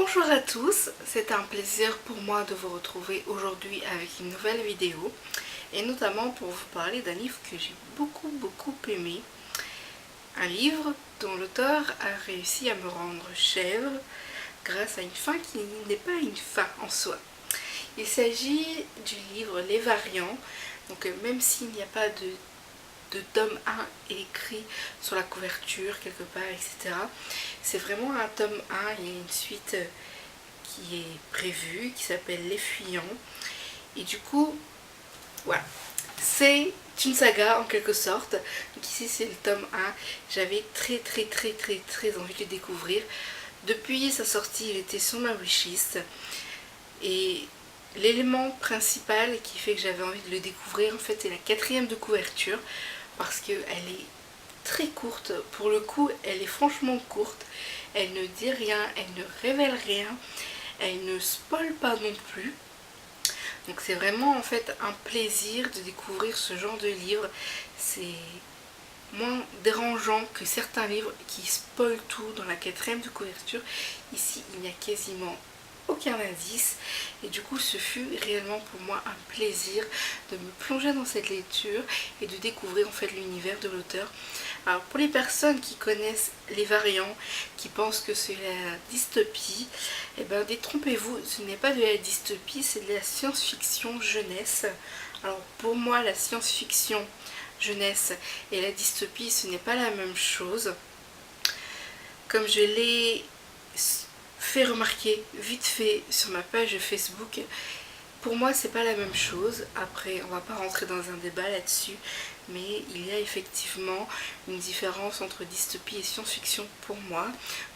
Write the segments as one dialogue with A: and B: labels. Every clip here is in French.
A: Bonjour à tous, c'est un plaisir pour moi de vous retrouver aujourd'hui avec une nouvelle vidéo et notamment pour vous parler d'un livre que j'ai beaucoup aimé. Un livre dont l'auteur a réussi à me rendre chèvre grâce à une fin qui n'est pas une fin en soi. Il s'agit du livre Les Variants, donc même s'il n'y a pas de tome 1 écrit sur la couverture quelque part, etc. C'est vraiment un tome 1, il y a une suite qui est prévue, qui s'appelle Les Fuyants. Et du coup, voilà, c'est une saga en quelque sorte. Donc ici c'est le tome 1, j'avais très envie de le découvrir. Depuis sa sortie, il était sur ma wishlist. Et l'élément principal qui fait que j'avais envie de le découvrir, en fait, c'est la 4e de couverture. Parce qu'elle est très courte, pour le coup elle est franchement courte, elle ne dit rien, elle ne révèle rien, elle ne spoile pas non plus. Donc c'est vraiment en fait un plaisir de découvrir ce genre de livre. C'est moins dérangeant que certains livres qui spoilent tout dans la 4e de couverture. Ici il n'y a quasiment aucun indice et du coup ce fut réellement pour moi un plaisir de me plonger dans cette lecture et de découvrir en fait l'univers de l'auteur. Alors pour les personnes qui connaissent Les Variants, qui pensent que c'est la dystopie, eh ben détrompez-vous, ce n'est pas de la dystopie, c'est de la science-fiction jeunesse. Alors pour moi la science-fiction jeunesse et la dystopie ce n'est pas la même chose. Comme je l'ai fait remarquer vite fait sur ma page Facebook, pour moi c'est pas la même chose. Après on va pas rentrer dans un débat là-dessus, mais il y a effectivement une différence entre dystopie et science-fiction pour moi.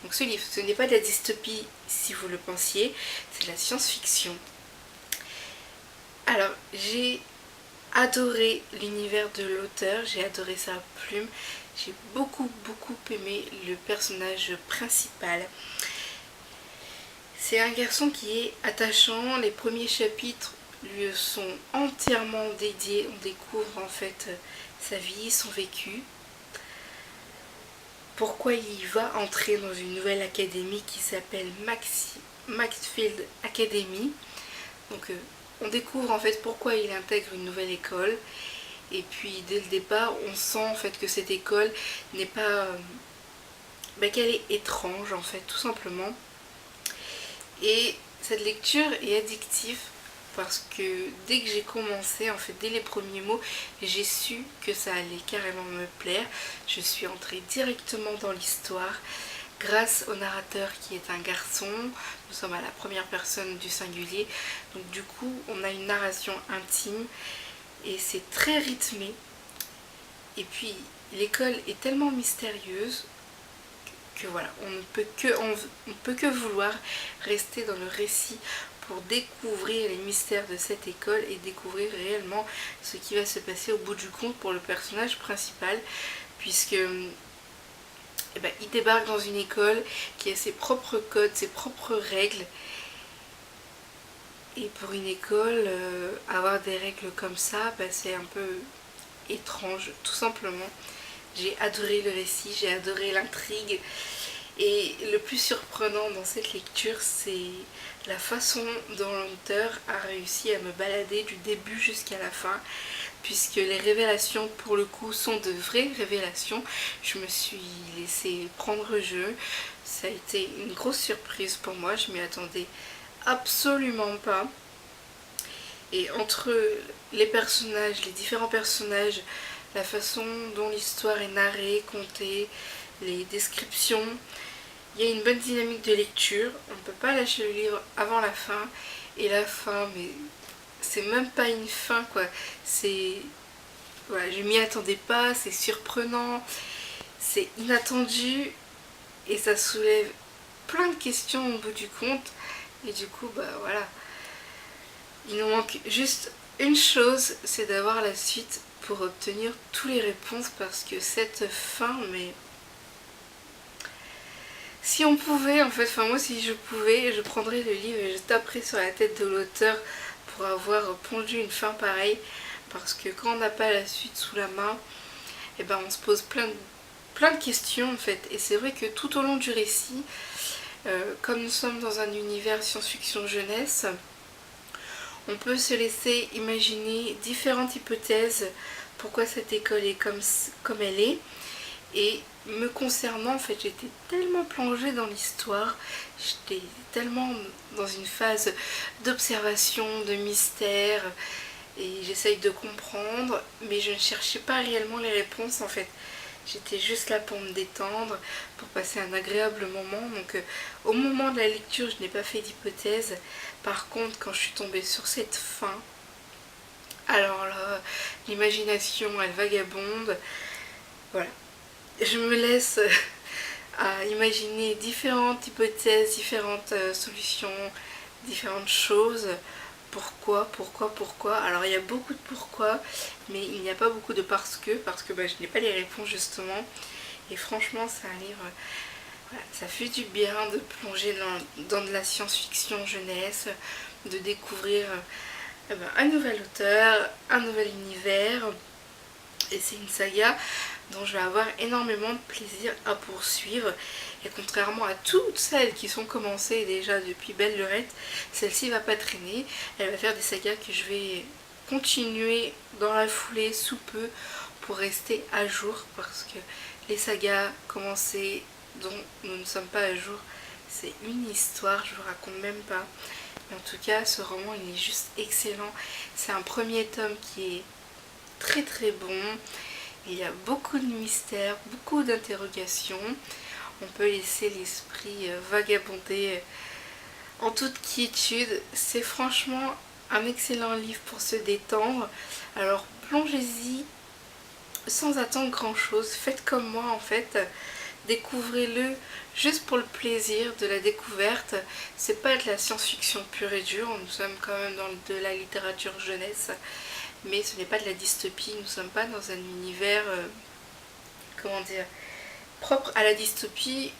A: Donc ce livre, ce n'est pas de la dystopie si vous le pensiez, c'est de la science-fiction. Alors j'ai adoré l'univers de l'auteur, j'ai adoré sa plume, j'ai beaucoup aimé le personnage principal. C'est un garçon qui est attachant, les premiers chapitres lui sont entièrement dédiés, on découvre en fait sa vie, son vécu. Pourquoi il va entrer dans une nouvelle académie qui s'appelle Maxfield Academy. Donc on découvre en fait pourquoi il intègre une nouvelle école. Et puis dès le départ on sent en fait que cette école n'est pas... qu'elle est étrange en fait tout simplement. Et cette lecture est addictive parce que dès que j'ai commencé, en fait dès les premiers mots, j'ai su que ça allait carrément me plaire. Je suis entrée directement dans l'histoire grâce au narrateur qui est un garçon. Nous sommes à la première personne du singulier, donc du coup on a une narration intime et c'est très rythmé. Et puis l'école est tellement mystérieuse que voilà, on ne peut que vouloir rester dans le récit pour découvrir les mystères de cette école et découvrir réellement ce qui va se passer au bout du compte pour le personnage principal, puisque il débarque dans une école qui a ses propres codes, ses propres règles. Et pour une école, avoir des règles comme ça, c'est un peu étrange, tout simplement. J'ai adoré le récit, j'ai adoré l'intrigue. Et le plus surprenant dans cette lecture, c'est la façon dont l'auteur a réussi à me balader du début jusqu'à la fin. Puisque les révélations, pour le coup, sont de vraies révélations. Je me suis laissée prendre au jeu. Ça a été une grosse surprise pour moi, je m'y attendais absolument pas. Et entre les personnages, les différents personnages, la façon dont l'histoire est narrée, contée, les descriptions, il y a une bonne dynamique de lecture. On ne peut pas lâcher le livre avant la fin. Et la fin, mais c'est même pas une fin quoi. C'est... Voilà, je m'y attendais pas, c'est surprenant, c'est inattendu et ça soulève plein de questions au bout du compte. Et du coup, voilà. Il nous manque juste une chose, c'est d'avoir la suite pour obtenir toutes les réponses parce que cette fin, mais... Si on pouvait, en fait, moi si je pouvais, je prendrais le livre et je taperais sur la tête de l'auteur pour avoir pondu une fin pareille. Parce que quand on n'a pas la suite sous la main, on se pose plein de questions en fait. Et c'est vrai que tout au long du récit, Comme nous sommes dans un univers science-fiction jeunesse, on peut se laisser imaginer différentes hypothèses pourquoi cette école est comme elle est. Et me concernant, en fait, j'étais tellement plongée dans l'histoire, j'étais tellement dans une phase d'observation, de mystère, et j'essaye de comprendre, mais je ne cherchais pas réellement les réponses en fait. J'étais juste là pour me détendre, pour passer un agréable moment. Donc au moment de la lecture, je n'ai pas fait d'hypothèse. Par contre, quand je suis tombée sur cette fin, alors là, l'imagination, elle vagabonde. Voilà. Je me laisse à imaginer différentes hypothèses, différentes solutions, différentes choses. Pourquoi. Alors il y a beaucoup de pourquoi, mais il n'y a pas beaucoup de parce que je n'ai pas les réponses justement. Et franchement, c'est un livre, voilà, ça fait du bien de plonger dans de la science-fiction jeunesse, de découvrir un nouvel auteur, un nouvel univers. Et c'est une saga dont je vais avoir énormément de plaisir à poursuivre. Et contrairement à toutes celles qui sont commencées déjà depuis belle lurette, celle-ci va pas traîner. Elle va faire des sagas que je vais continuer dans la foulée sous peu pour rester à jour. Parce que les sagas commencées dont nous ne sommes pas à jour, c'est une histoire, je vous raconte même pas. Mais en tout cas, ce roman, il est juste excellent. C'est un premier tome qui est très très bon. Il y a beaucoup de mystères, beaucoup d'interrogations. On peut laisser l'esprit vagabonder en toute quiétude. C'est franchement un excellent livre pour se détendre. Alors plongez-y sans attendre grand chose. Faites comme moi en fait. Découvrez-le juste pour le plaisir de la découverte. C'est pas de la science-fiction pure et dure. Nous sommes quand même dans de la littérature jeunesse. Mais ce n'est pas de la dystopie. Nous ne sommes pas dans un univers propre à la dystopie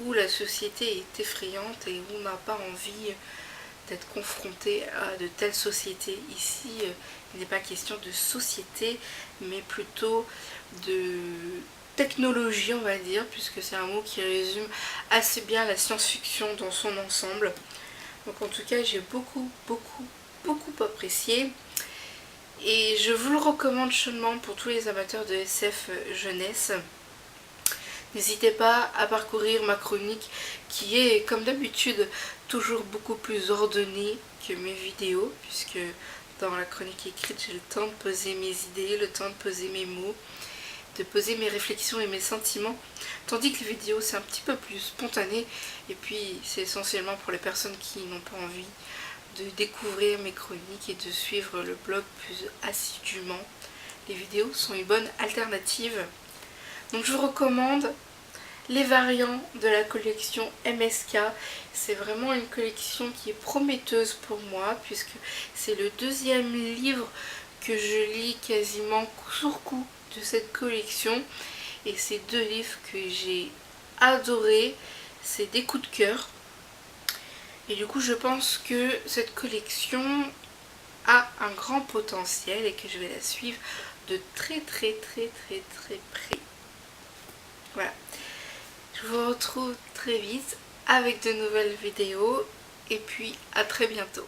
A: où la société est effrayante et où on n'a pas envie d'être confronté à de telles sociétés. Ici, il n'est pas question de société, mais plutôt de technologie, on va dire, puisque c'est un mot qui résume assez bien la science-fiction dans son ensemble. Donc en tout cas, j'ai beaucoup apprécié. Et je vous le recommande chaudement pour tous les amateurs de SF jeunesse. N'hésitez pas à parcourir ma chronique qui est comme d'habitude toujours beaucoup plus ordonnée que mes vidéos, puisque dans la chronique écrite j'ai le temps de poser mes idées, le temps de poser mes mots, de poser mes réflexions et mes sentiments, tandis que les vidéos c'est un petit peu plus spontané et puis c'est essentiellement pour les personnes qui n'ont pas envie de découvrir mes chroniques et de suivre le blog plus assidûment. Les vidéos sont une bonne alternative. Donc je vous recommande les variants de la collection MSK. C'est vraiment une collection qui est prometteuse pour moi puisque c'est le deuxième livre que je lis quasiment coup sur coup de cette collection. Et c'est deux livres que j'ai adorés. C'est des coups de cœur. Et du coup je pense que cette collection a un grand potentiel et que je vais la suivre de très près. Voilà. Je vous retrouve très vite avec de nouvelles vidéos et puis à très bientôt.